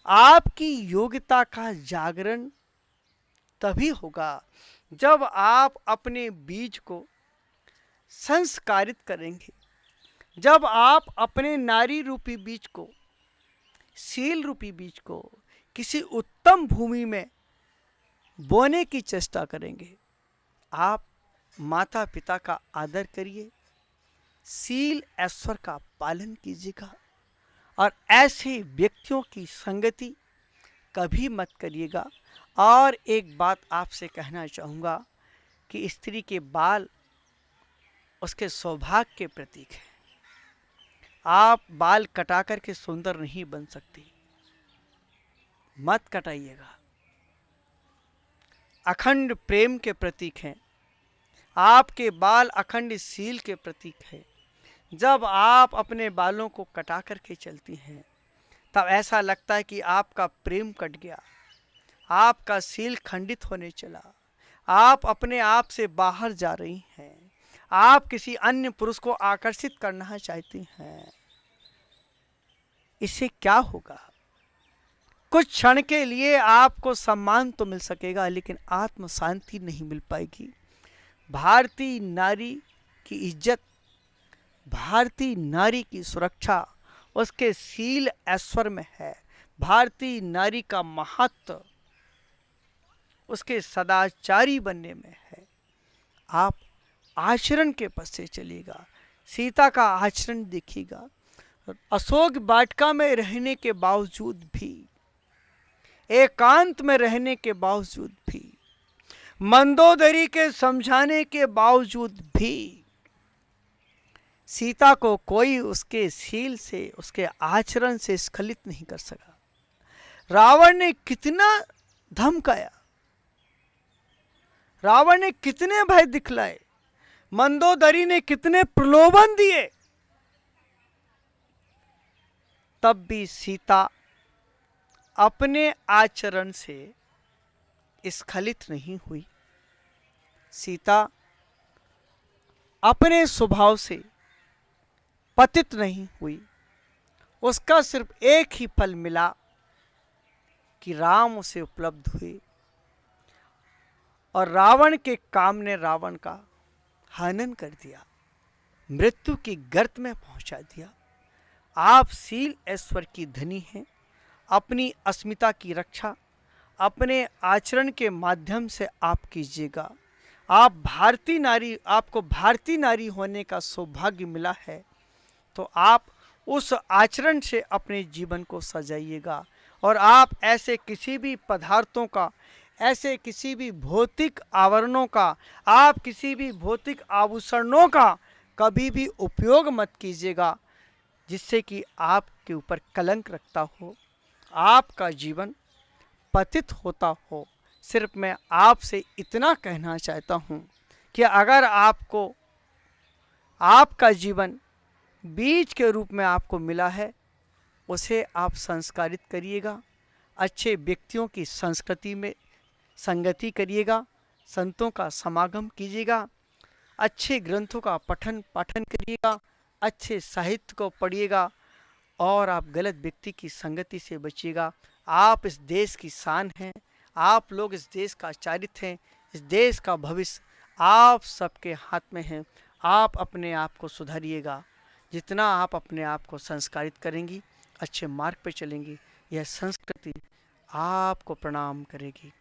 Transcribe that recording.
आपकी योग्यता का जागरण तभी होगा जब आप अपने बीज को संस्कारित करेंगे, जब आप अपने नारी रूपी बीज को, शील रूपी बीज को किसी उत्तम भूमि में बोने की चेष्टा करेंगे। आप माता पिता का आदर करिए, शील ऐश्वर्य का पालन कीजिएगा और ऐसे व्यक्तियों की संगति कभी मत करिएगा। और एक बात आपसे कहना चाहूँगा कि स्त्री के बाल उसके सौभाग्य के प्रतीक है। आप बाल कटा करके सुंदर नहीं बन सकती, मत कटाइएगा। अखंड प्रेम के प्रतीक हैं, आपके बाल अखंड शील के प्रतीक है। जब आप अपने बालों को कटा करके चलती हैं तब ऐसा लगता है कि आपका प्रेम कट गया, आपका शील खंडित होने चला, आप अपने आप से बाहर जा रही हैं, आप किसी अन्य पुरुष को आकर्षित करना चाहती हैं। इससे क्या होगा? कुछ क्षण के लिए आपको सम्मान तो मिल सकेगा, लेकिन आत्म शांति नहीं मिल पाएगी। भारतीय नारी की इज्जत, भारतीय नारी की सुरक्षा उसके शील ऐश्वर्य में है। भारतीय नारी का महत्व उसके सदाचारी बनने में है। आप आचरण के पथ से चलिएगा, सीता का आचरण देखिएगा। अशोक वाटिका में रहने के बावजूद भी, एकांत में रहने के बावजूद भी, मंदोदरी के समझाने के बावजूद भी सीता को कोई उसके शील से, उसके आचरण से स्खलित नहीं कर सका। रावण ने कितना धमकाया, रावण ने कितने भय दिखलाए, मंदोदरी ने कितने प्रलोभन दिए, तब भी सीता अपने आचरण से स्खलित नहीं हुई। सीता अपने स्वभाव से पतित नहीं हुई। उसका सिर्फ एक ही फल मिला कि राम उसे उपलब्ध हुए और रावण के काम ने रावण का हनन कर दिया, मृत्यु की गर्त में पहुंचा दिया। आप शील ऐश्वर्य की धनी हैं। अपनी अस्मिता की रक्षा अपने आचरण के माध्यम से आप कीजिएगा। आप भारतीय नारी, आपको भारतीय नारी होने का सौभाग्य मिला है, तो आप उस आचरण से अपने जीवन को सजाइएगा। और आप ऐसे किसी भी पदार्थों का, ऐसे किसी भी भौतिक आवरणों का, आप किसी भी भौतिक आभूषणों का कभी भी उपयोग मत कीजिएगा जिससे कि आपके ऊपर कलंक रखता हो, आपका जीवन पतित होता हो। सिर्फ मैं आपसे इतना कहना चाहता हूँ कि अगर आपको आपका जीवन बीज के रूप में आपको मिला है, उसे आप संस्कारित करिएगा। अच्छे व्यक्तियों की संस्कृति में संगति करिएगा, संतों का समागम कीजिएगा, अच्छे ग्रंथों का पठन पाठन करिएगा, अच्छे साहित्य को पढ़िएगा और आप गलत व्यक्ति की संगति से बचिएगा। आप इस देश की शान हैं, आप लोग इस देश का चारित्र हैं, इस देश का भविष्य आप सबके हाथ में है। आप अपने आप को सुधारिएगा। जितना आप अपने आप को संस्कारित करेंगी, अच्छे मार्ग पर चलेंगी, यह संस्कृति आपको प्रणाम करेगी।